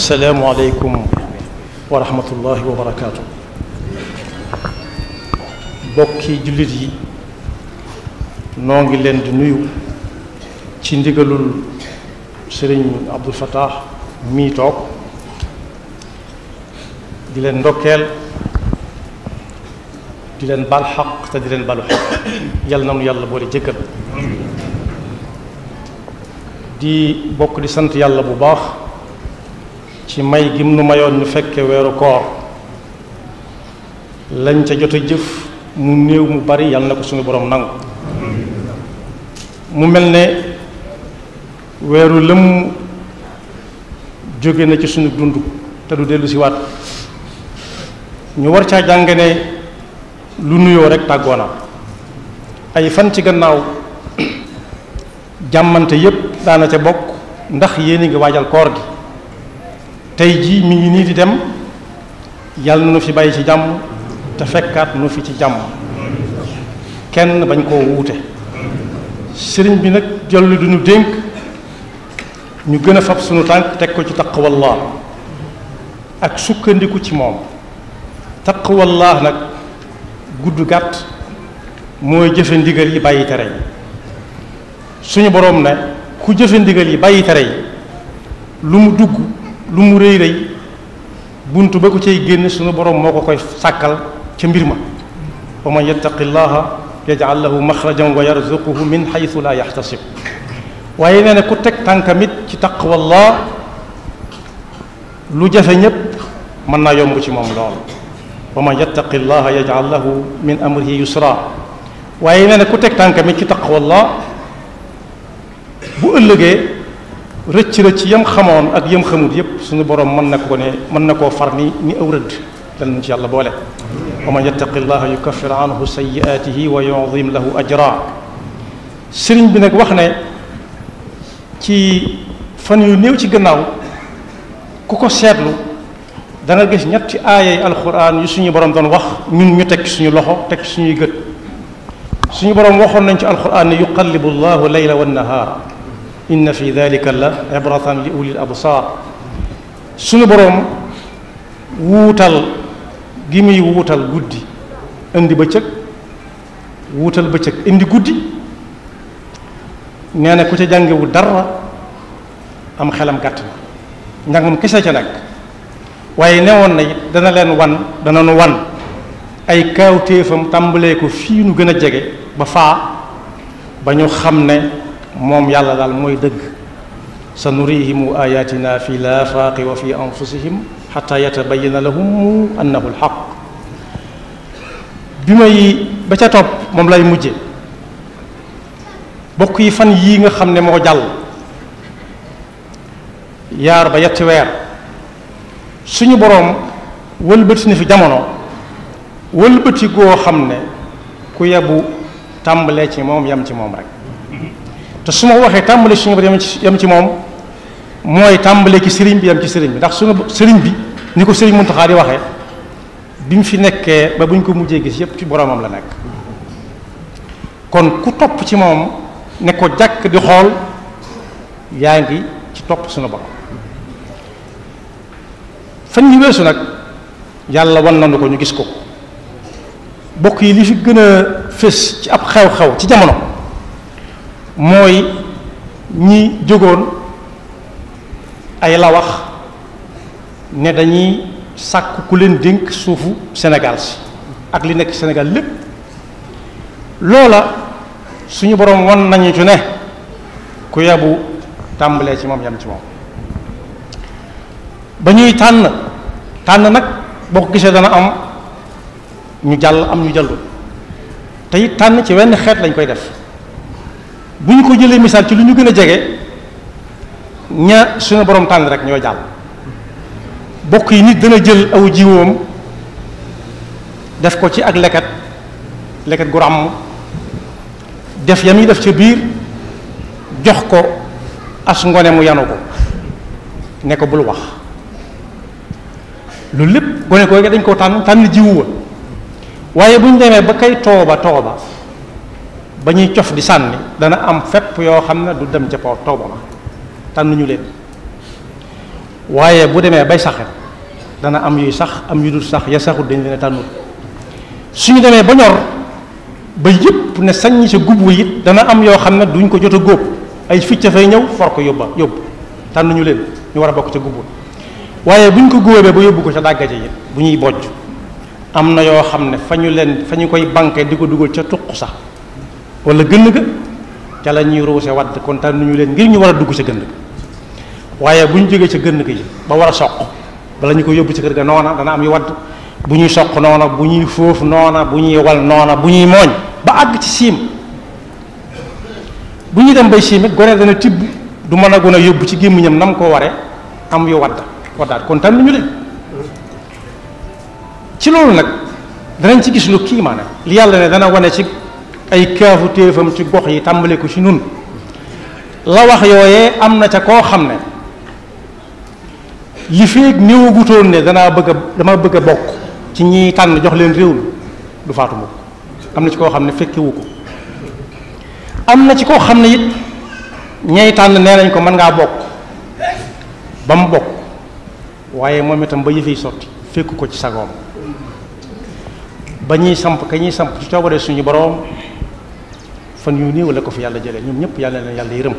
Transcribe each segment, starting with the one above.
assalaamu aleykum wa rahmatullahi wa barakaatu. bokki jullit yi noo ngi leen di nuyu ci ndigalul sëriñ Abdul Fattah mii toog di leen ndokkeel di leen bal xaq te di leen balu xaq yàlla na nu yàlla boole jëkkal di bokk di sant yàlla bu baax ci may gim nu mayoon ñu fekke weeru koor lañ ca jot a jëf mu néew mu bari yàlla na ko suñu borom nangu mu mel ne weeru lëm jóge na ci suñu dund te du dellu si waat ñu war caa jàng ne lu nuyoo rek tàggoona ay fan ci gannaaw jàmmante yépp daana ca bokk ndax yéen a ngi waajal koor gi tey jii mi ngi nii di dem yàlla na nu fi bàyyi ci jàmm te fekkaat nu fi ci jàmm kenn bañ koo wuute sëriñ bi nag jollu duñu dénk ñu gën a fab sunu tànk teg ko ci taqwallah ak sukkandiku ci moom taqwallah nag gudd gàtt mooy jëfe ndigal yi bàyyi tere yi suñu boroom ne ku jëfe ndigal yi bàyyi tere yi lu mu dugg lu mu rëy rëy buntu ba ko cay génn suñu boroom moo ko koy sàkkal ca mbir ma wa man yattaqi llaha yaj'al lahu maxrajan wa yarzuquhu min xaytu la yaxtasib waaye nee na ku teg tànkamit ci taqwallah lu jafe ñépp mën naa yomb ci moom lool wa man yattaqi llaha yaj'al lahu min amrihi yusra waaye nee na ku teg tànkamit ci taqwallah bu ëllëgee rëcc yam xamoon ak yam xamut yépp suñu borom mën na koo far ni aw rëdd dal nañ ci yàlla boole wa man yattaqi llaha yukaffir anhu sayyi'atihi wa yu'zim lahu ajra sëriñ bi nag wax ne ci fan yu néew ci gannaaw ku ko seetlu da nga gis ñetti aayay alquran yu suñu borom doon wax ñun ñu teg suñu loxo teg suñuy gët suñu borom waxoon nañ ci alquran ne yuqallibu llahu layla wan nahaara inna fi dalika la ibratan li ulil absar suñu boroom wuutal gi muy wuutal guddi indi bëccëg wuutal bëccëg indi guddi nee na ku ca jàngewu dara am xelam gàtt na njàngam kese ca nekk waaye newoon na it dana nu wan ay kaawtéefam tàmbalee ko fii nu gën a jege ba faa ba ñu xam ne moom yàlla daal mooy dëgg sa nurihimu ayatina fi laafaaqi wa fi anfusihim xata yatabayana lahum annahu alxaq bi may ba ca topp moom lay mujje bokk yi fan yii nga xam ne moo jàll yaar ba yetti weer suñu boroom wëlbati na fi jamono wëlbati goo xam ne ku yebu tàmbalee ci moom yam ci moom rek te su ma waxee tàmbale suñu borom yam ci moom mooy tàmbale ci sëriñ bi yam ci sëriñ bi ndax suñu sëriñ bi ni ko sëriñ Muntaxa di waxee bi mu fi nekkee ba buñ ko mujjee gis yépp ci boromam la nekk kon ku topp ci moom ne ko jàkk di xool yaa ngi ci topp suñu borom fan ñu weesu nag yàlla wan nañu ko ñu gis ko bokk yi li fi gën a fés ci ab xew-xew ci jamono mooy ñi jógoon ay la wax ne dañuy sàkk ku leen dénk suufu Sénégal si ak li nekk Sénégal lépp loola suñu boroom wan nañu ci ne ku yabu tàmbalee ci moom yam ci moom ba ñuy tànn nag boo ko gisee dana am ñu jàll am ñu jàllu te it tànn ci wenn xeet lañ koy def bu ñu ko jëlee misaal ci lu ñu gën a jege ña suñu borom tànn rek ñoo jàll bokk yi nit dana jël aw jiwoom def ko ci ak leket gu ràmm def ya muy def ca biir jox ko as ngone mu yanu ko ne ko bul wax loolu lépp gone ko dañ koo tànn jiwu wa waaye bu ñu demee ba kay tooba ba ñuy cof di sànni dana am fépp yoo xam ne du dem ca tooba ma tànnuñu leen waaye bu demee bay saxet dana am yuy sax am yu dul sax ya saxut dañ leen a tànnul suñu demee ba ñor ba yëpp ne saññi sa gub it dana am yoo xam ne duñ ko jot a góob ay ficca fay ñëw for ko yóbbu tànnuñu leen ñu war a bokk ca gub waaye buñ ko góobee ba yóbbu ko ca dàggaje it bu ñuy bojj am na yoo xam ne fa ñu koy banqué di ko dugal ca tuq sax wala gënn ga ca la ñuy ruuse wadd kon tànnuñu leen ngir ñu war a dugg ca gënn ga waaye bu ñu jógee ca gënn ga yi ba war a soq bala ñu ko yóbbu ci kër ga noona dana am yu wadd bu ñuy soq noona bu ñuy foofu noona bu ñuy wal noona bu ñuy mooñ ba àgg ci siim bu ñuy dem bay siim it gone dana tibb du mën a gën a yóbbu ci gémmiñam nam ko waree am yu waddaat kon tam ñu leen ci loolu nag danañ ci gis lu kii maanaam li yàlla ne dana wane ci ay kaafu téefam ci gox yi tàmbale ko ci nun la wax yooyee am na ca koo xam ne li feeg néewagutoon ne dama bëgg a bokk ci ñiy tànn jox leen réew mi du faatu mukk am na ci koo xam ne fekkewu ko am na ci koo xam ne it ñay tànn nee nañ ko mën ngaa bokk ba mu bokk waaye moom itam ba yëfey sotti fekk ko ci sagoom ba ñuy samp ka ñuy samp ci coobare suñu boroom fan yu néew la ko fi yàlla jëlee ñoom ñëpp yàlla leen yàlla yërëm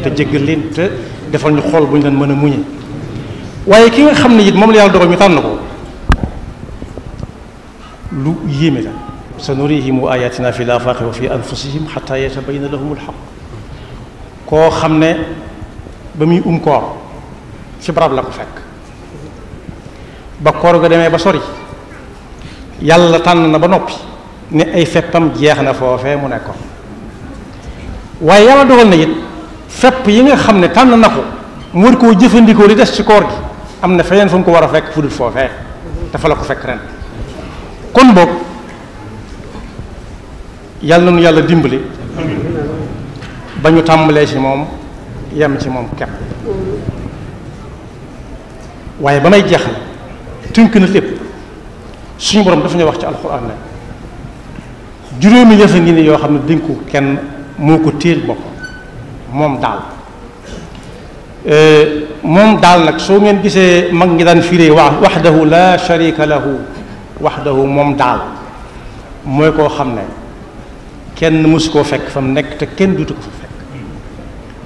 te jéggal leen te defal ñu xool bu ñu leen mën a muñe waaye ki nga xam ne it moom la yàlla dogal ñu tànn ko lu yéeme la sa nurihim ayatina fi l-afaaqi wa fi anfusihim xataa yatabayyana lahum al-xaq koo xam ne ba muy koor ci barab la ko fekk ba koor ga demee ba sori yàlla tànn na ba noppi ne ay feppam jeex na foofee mu nekkoon waaye yàlla dogal na it fepp yi nga xam ne tànn na ko mu war koo jëfandikoo li des ci koor gi am na feneen fu mu ko war a fekk fu dul foofee dafa la ko fekk ren kon boog yàlla nu yàlla dimbali ba ñu tàmbalee ci moom yem ci moom kepp waaye ba may jeexal tënk na lépp suñu borom dafa ñu wax ci alxuraan ne juróomi yëf a ngi ni yoo xam ne dénku kenn moo ko téel boppam moom daal nag soo ngeen gisee mag ngi daan firee waxdahu la sharika lahu waxdahu moom daal mooy koo xam ne kenn mësu koo fekk fa mu nekk te kenn dutu ko fa fekk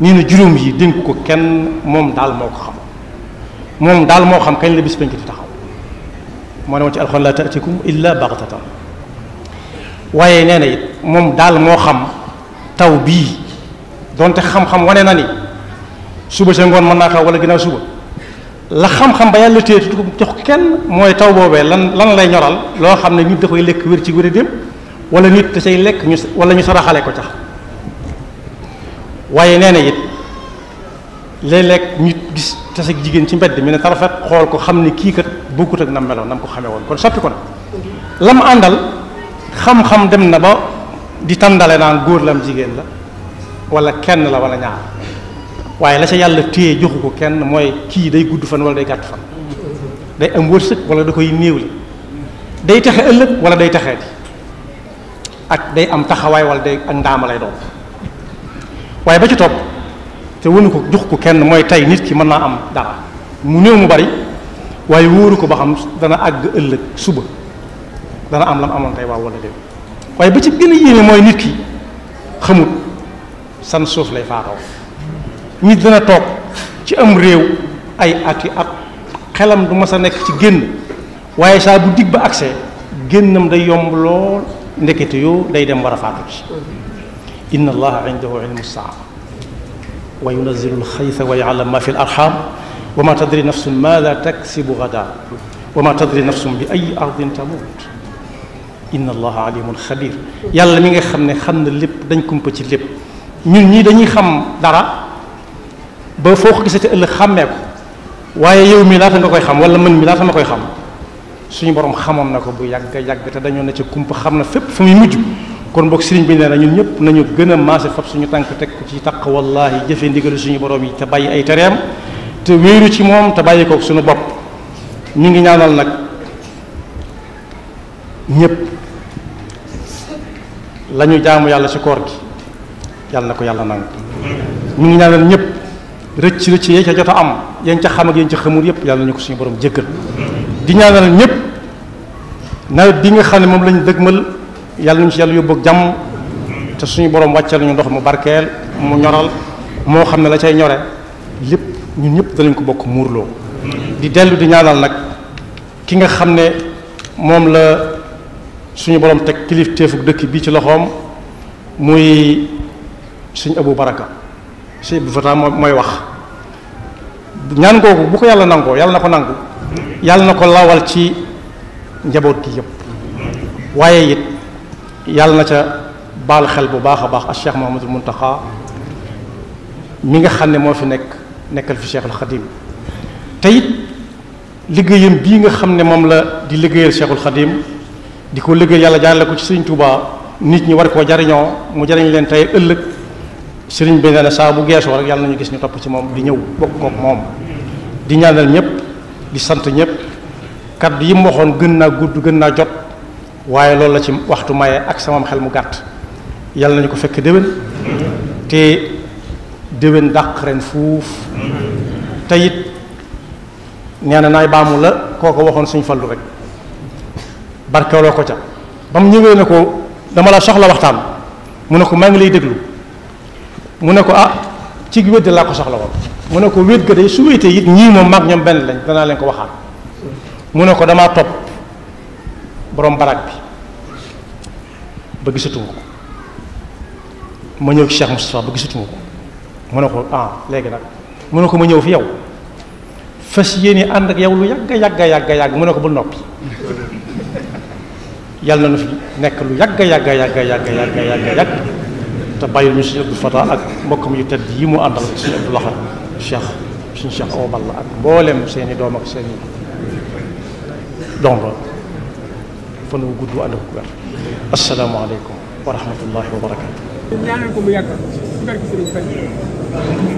nii na juróom yi dénk ko kenn moom daal moo ko xam moom daal moo xam kañ la bis penc di taxaw moo ne woon ci alxuraan la taatikum illa baxtatan waaye nee na it moom daal moo xam taw bii donte xam-xam wane na ni suba sa ngoon mën naa taw wala ginnaaw suba la xam-xam ba yàlla téye du ko jox kenn mooy taw boobee lan lay ñoral loo xam ne nit da koy lekk wér ci wér dem wala nit da say lekk wala ñu saraxale ko tax waaye nee na it léeg-léeg nit gis tase ak jigéen ci mbedd mi ne tarafet xool ko xam ne kii kat bokkut ak nam meloon nam ko xamee woon kon soppi ko na lam àndal xam-xam dem na ba di tàndale naan góor la am jigéen la wala kenn la wala ñaar waaye la ca yàlla téye joxu ko kenn mooy kii day gudd fan wala day gàtt fan day am wërsëg wala da koy néewli day taxe ëllëg wala day taxee di ak day am taxawaay wala day ak ndaama lay doon waaye ba ci topp te wënu ko jox ko kenn mooy tey nit ki mën naa am dara mu néew mu bari waaye wóoru ko ba xam dana àgg ëllëg suba dana am lam amoon tey waaw wala déet waaye ba ci gën a yéeme mooy nit ki xamut san suuf lay faatoo nit dana toog ci am réew ay ati at xelam du mas a nekk ci génn waaye saa bu dig ba accès génnam day yomb lool ndekete yoo day dem war a faatu ci inna allaha indahu ilmu saa wa yunazilu alxaysa wa yaalam ma fi l arxam wa ma tadri nafsun maada taksibu gada wa ma tadri nafsun bi ay ardin tamut inna allaha alimun xabir yàlla mi nga xam ne xam na lépp dañ kumpa ci lépp ñun ñii dañuy xam dara ba foo ko gisati ëllëg xàmmee ko waaye yow mi laata nga koy xam wala man mi laata ma koy xam suñu borom xamoon na ko bu yàgg yàgg te dañoo ne ca kumpa xam na fépp fu muy mujj kon boog sëriñ bi nee na ñun ñëpp nañu gën a maase fab suñu tànk teg ko ci taq wallahi jëfe ndigalu suñu borom yi te bàyyi ay tereem te wéeru ci moom te bàyyi ko suñu bopp ñu ngi ñaanal nag ñëpp la ñu jaamu yàlla ci koor gi yàlla na ko yàlla nangu ñu ngi ñaanal ñëpp rëcc yee ca jot a am yéen ca xam ak yéen ca xamul yépp yàlla nañu ko suñu borom jéggal di ñaanal ñépp nawet bi nga xam ne moom lañu dëgmal yàlla nañu ci yàlla yóbbu ak jàmm te suñu borom wàccal nañu ndox mu barkeel mu ñoral moo xam ne la cay ñore lépp ñun ñëpp danañ ko bokk muurloo di dellu di ñaanal nag ki nga xam ne moom la suñu borom teg kilifteefuk dëkk bii ci loxoom muy sëñ Abou Baraka sëñ Abdou Fatah mooy wax ñaan googu bu ko yàlla nangoo yàlla na ko nangu yàlla na ko lawal ci njaboot gi yëpp waaye it yàlla na ca baal xel bu baax a baax ak Cheikh Mouhamadul Mountakha mi nga xam ne moo fi nekkal fi Cheikhul Khadim te it liggéeyam bii nga xam ne moom la di liggéeyal Cheikhul Khadim di ko liggéeyal yàlla jaarale ko ci Sëriñ Tuubaa nit ñi war koo jariñoo mu jariñ leen tey ëllëg sëriñ bi nee na saa bu geesoo rek yàlla nañu gis ñu topp ci moom di ñëw bokk kook moom di ñaanal ñëpp di sant ñëpp kaddu yi mu waxoon gën naa gudd gën naa jot waaye loolu la ci waxtu maye ak sama xel mu gàtt yàlla nañu ko fekk déwén te déwén dàq ren fuuf te it nee na naay baamu la kooko waxoon suñ fallu rek barkeeloo ko ca ba mu ñëwee ne ko dama la soxla waxtaan mu ne ko maa ngi lay déglu mu ne ko ci wéet laa ko soxla woon mu ne ko wéet ga day su wéetee it ñii moom mag ñoom benn lañ danaa leen ko waxaat mu ne ko damaa topp borom barak bi ba gisatuma ko ma ñëw ci Cheikh Moustapha ba gisatuma ko mu ne ko léegi nag mu ne ko ma ñëw fi yow fas yéene ànd ak yow lu yàgg mu ne ko bul noppi yàlla na nu fi nekk lu yàgg te bàyyil ñu suñu Abdou Fatah ak mbokkam yu tedd yi mu àndal suñu Abdou Lahad suñu Cheikh Awa Balla ak mboolem seeni doom ak seeni dongo fan wu gudd ànd ak wér assalaamu aleykum wa rahmatullahi wa barakatu ñaanal ko mu yàgg ci barke Sëriñ Fall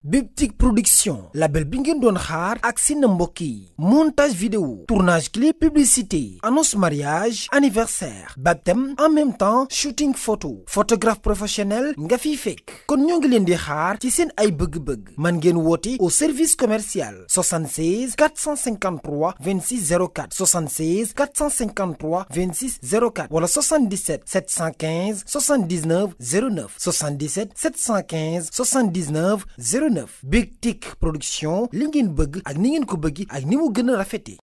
Biptik Production label bi ngeen doon xaar ak seen mbokk yi montage vidéo tournage clip publicité annonce mariage anniversaire baptême en même temps shooting photo photographe professionnel nga fiy fekk kon ñoo ngi leen di xaar ci seen ay bëgg-bëgg man ngeen woote au service commercial 76 453 26 04 76 453 26 04 wala 77 715 79 09 77 715 79 09 Biptik Production li ngeen bëgg ak ni ngeen ko bëgg ak ni mu gën a rafetee